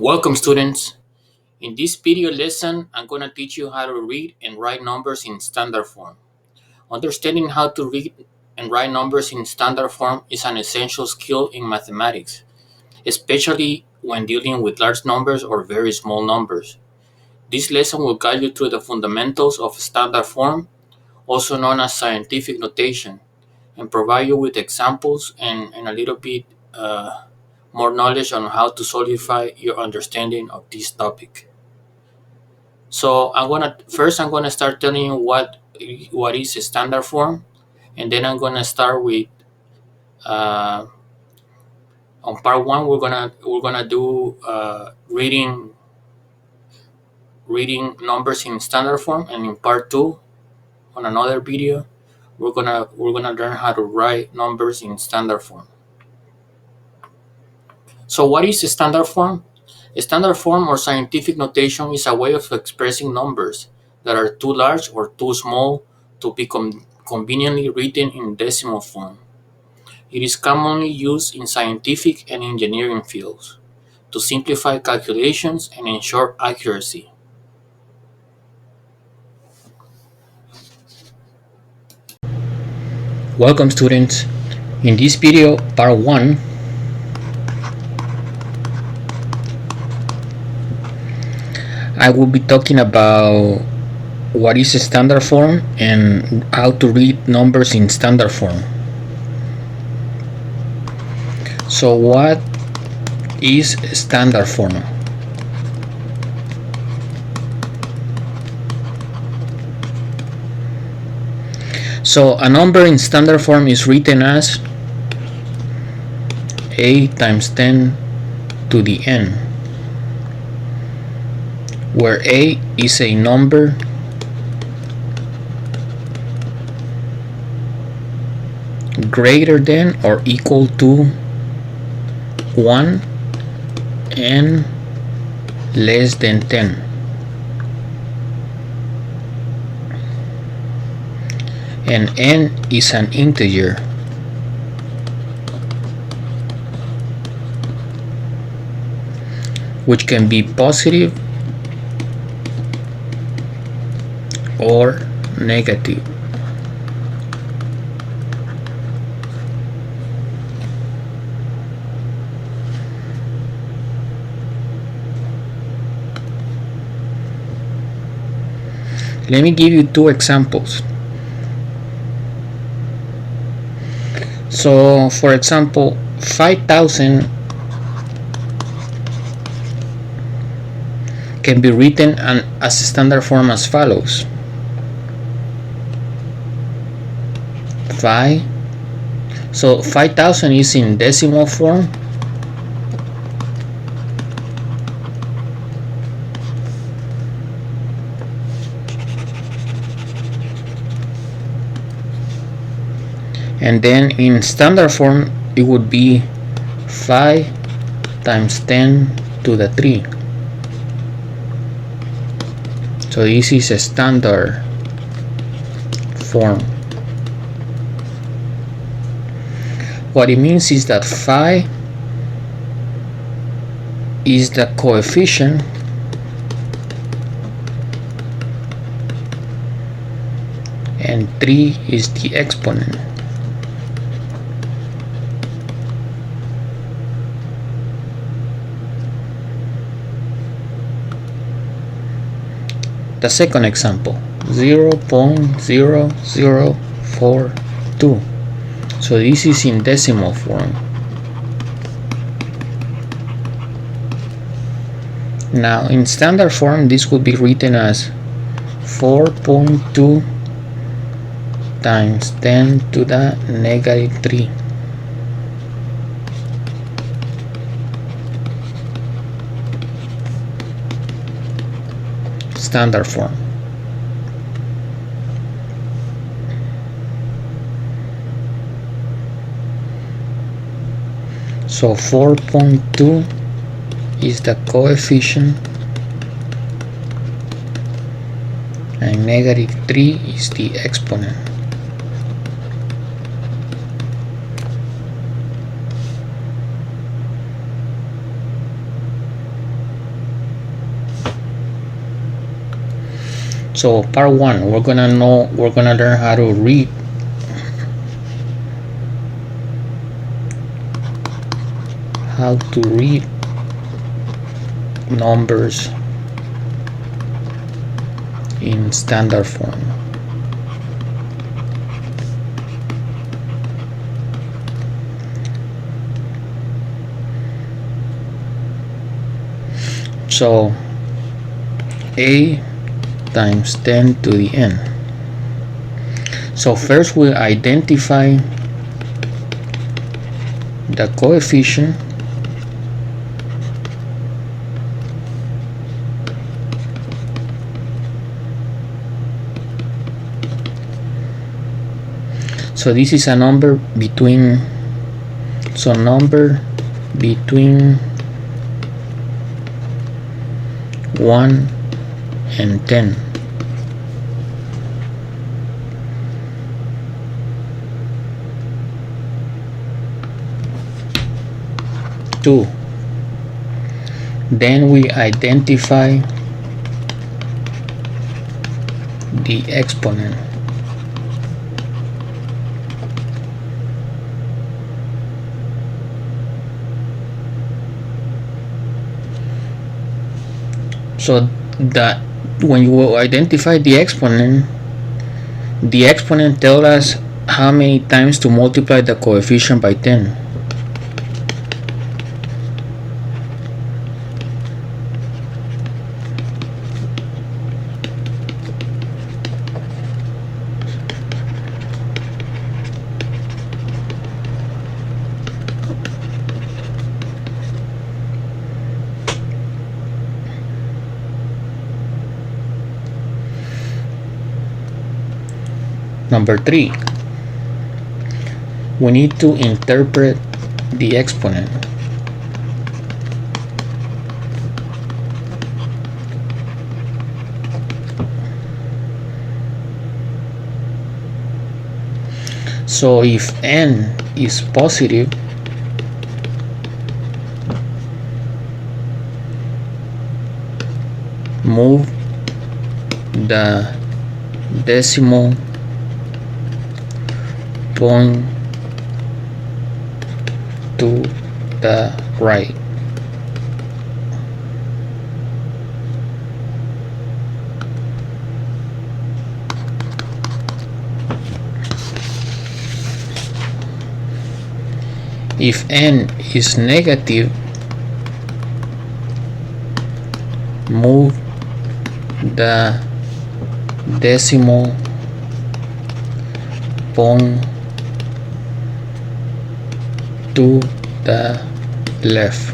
Welcome students. In this video lesson, I'm going to teach you how to read and write numbers in standard form. Understanding how to read and write numbers in standard form is an essential skill in mathematics, especially when dealing with large numbers or very small numbers. This lesson will guide you through the fundamentals of standard form, also known as scientific notation, and provide you with examples and a little bit more knowledge on how to solidify your understanding of this topic. So I'm gonna start telling you what is a standard form, and then I'm gonna start with uh, on part one we're gonna do reading numbers in standard form, and in part two on another video we're gonna learn how to write numbers in standard form. So what is a standard form? A standard form or scientific notation is a way of expressing numbers that are too large or too small to be conveniently written in decimal form. It is commonly used in scientific and engineering fields to simplify calculations and ensure accuracy. Welcome students. In this video, part 1, I will be talking about what is a standard form and how to read numbers in standard form. So what is a standard form? So a number in standard form is written as a times 10 to the n, where a is a number greater than or equal to 1 and less than 10. And n is an integer. Which can be positive or negative. Let me give you two examples. So, for example, 5,000 can be written as a standard form as follows. 5. So 5,000 is in decimal form. And then in standard form it would be 5 times 10 to the 3. So this is a standard form. What it means is that 5 is the coefficient and 3 is the exponent. The second example, 0.0042. So this is in decimal form. Now in standard form this would be written as 4.2 times 10 to the negative 3. Standard form. So 4.2 is the coefficient and negative 3 is the exponent. So part one, we're gonna learn how to read numbers in standard form. So a times 10 to the n. So first we identify the coefficient so this is a number between 1 and 10. Two. Then we identify the exponent. So that when you identify the exponent tells us how many times to multiply the coefficient by 10. Number 3, we need to interpret the exponent. So if n is positive, move the decimal point to the right. If n is negative, move the decimal point to the left.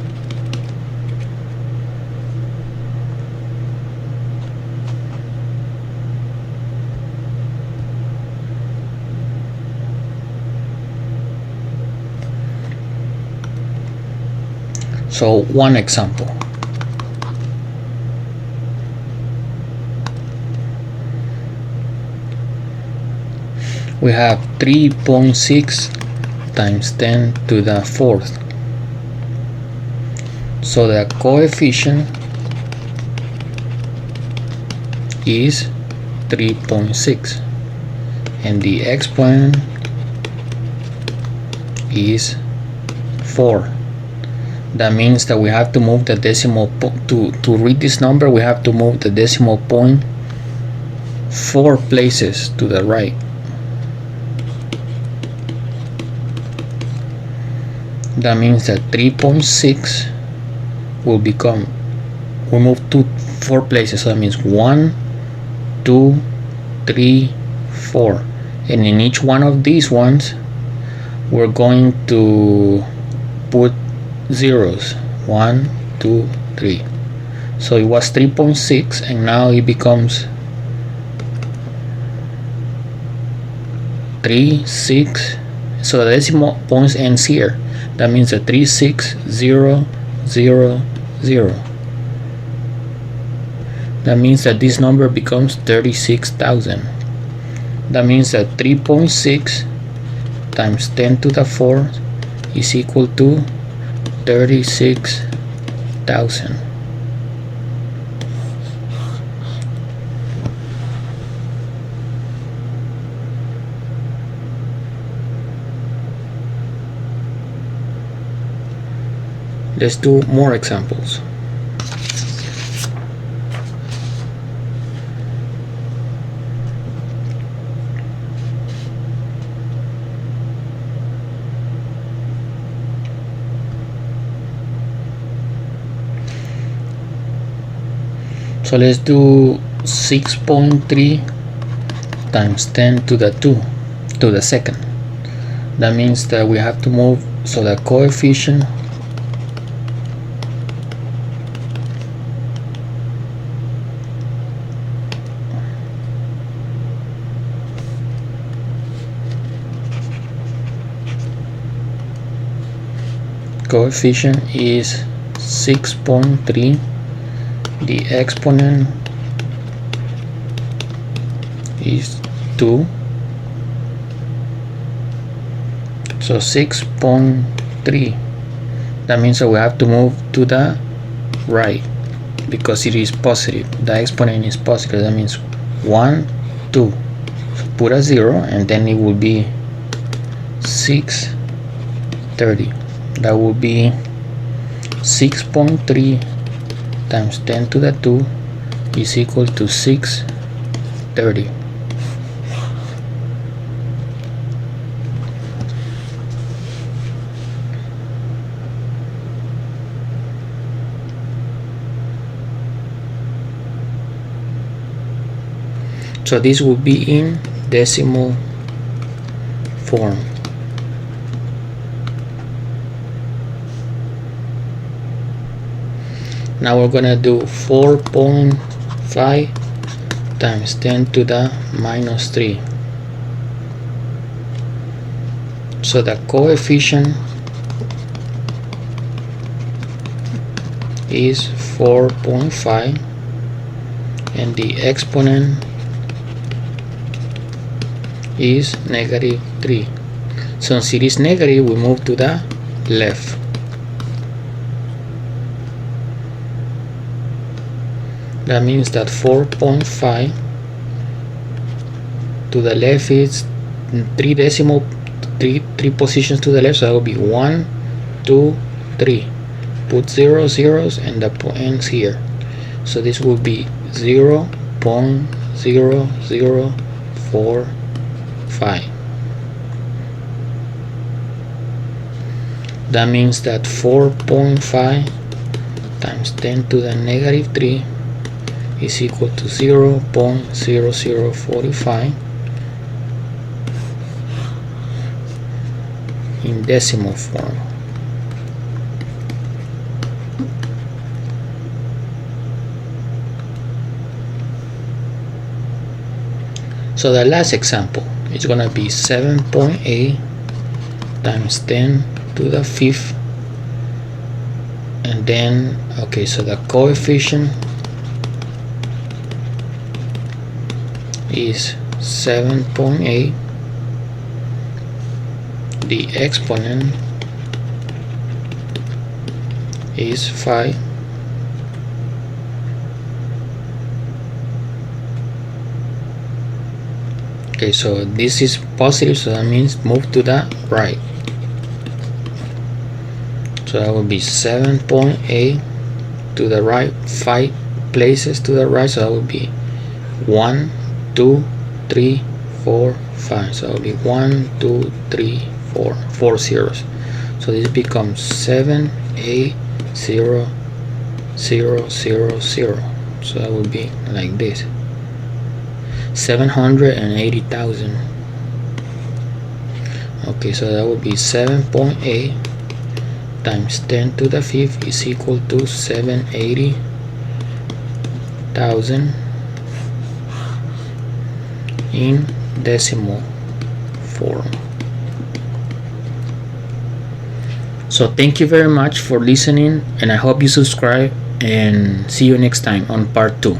So one example. We have 3.6 times 10 to the 4th. So the coefficient is 3.6 and the exponent is 4. That means that we have to move the decimal to read this number, we have to move the decimal point 4 places to the right. That means that 3.6 will become, we move to 4 places, so that means 1, 2, 3, 4, and in each one of these ones we're going to put zeros, 1, 2, 3. So it was 3.6 and now it becomes 3, 6. So the decimal points ends here. That means that 36000. That means that this number becomes 36,000. That means that 3.6 times 10 to the 4th is equal to 36,000. Let's do more examples. So let's do 6.3 times 10 to the 2 to the second. That means that we have to move, so the coefficient is 6.3. The exponent is 2. So 6.3. That means that we have to move to the right because it is positive. The exponent is positive. That means 1, 2. So put a 0 and then it will be 630. That will be 6.3 times 10 to the 2 is equal to 630. So this will be in decimal form. Now we're gonna do 4.5 times 10 to the minus 3. So the coefficient is 4.5 and the exponent is negative 3. Since it is negative, we move to the left. That means that 4.5 to the left is 3 positions to the left, so that will be 1, 2, 3. Put 0 zeros and the ends here. So this will be 0.0045. That means that 4.5 times 10 to the negative 3 is equal to 0.0045 in decimal form. So the last example is going to be 7.8 times 10 to the 5th, and then okay, so the coefficient is 7.8. The exponent is 5. Okay, so this is positive, so that means move to the right. So that would be 7.8 to the right, 5 places to the right, so that would be 1, 2, 3, 4, 5. So it will be 1, 2, 3, 4 zeros. So this becomes 7, 8, 0, 0, 0, 0. So that would be like this. 780,000. Okay, so that would be 7.8 times 10 to the 5th is equal to 780,000 in decimal form. So thank you very much for listening, and I hope you subscribe, and see you next time on part 2.